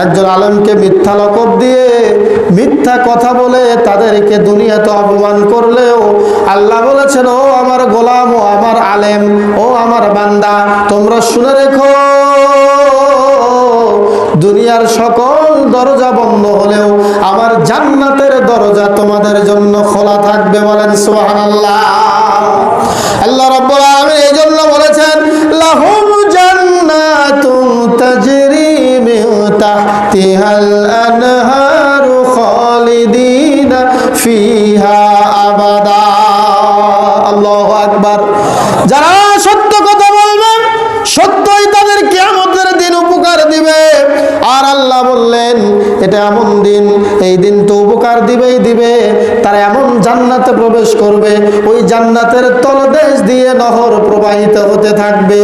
একজন আলেমকে মিথ্যা লকব দিয়ে মিথ্যা কথা বলে তাদেরকে দুনিয়াতে অপমান করলেও আল্লাহ বলেছেন, ও আমার গোলাম, ও আমার আলেম, ও আমার বান্দা, তোমরা শুনে রেখো, দুনিয়ার সকল দরজা বন্ধ হলেও আমার জান্নাতের দরজা তোমাদের জন্য খোলা থাকবে। বলেন সুবহানাল্লাহ। আল্লাহ রাব্বুল আলামিন এই জন্য বলেছেন, লাহুম জান্নাতুন তাজরি মিন তাহতিহাল আনহারু খালিদিনা ফিহা আবাদা। আল্লাহু আকবার। যারা সত্য কথা বলবে সত্যই তাদের কিয়ামতের দিন উপকার দিবে। আর আল্লাহ বললেন, এটা এমন দিন, এই দিন তো উপকার দিবেই দিবে। তারা এমন জান্নাতে প্রবেশ করবে, ওই জান্নাতের তলদেশ দিয়ে নহর প্রবাহিত হতে থাকবে।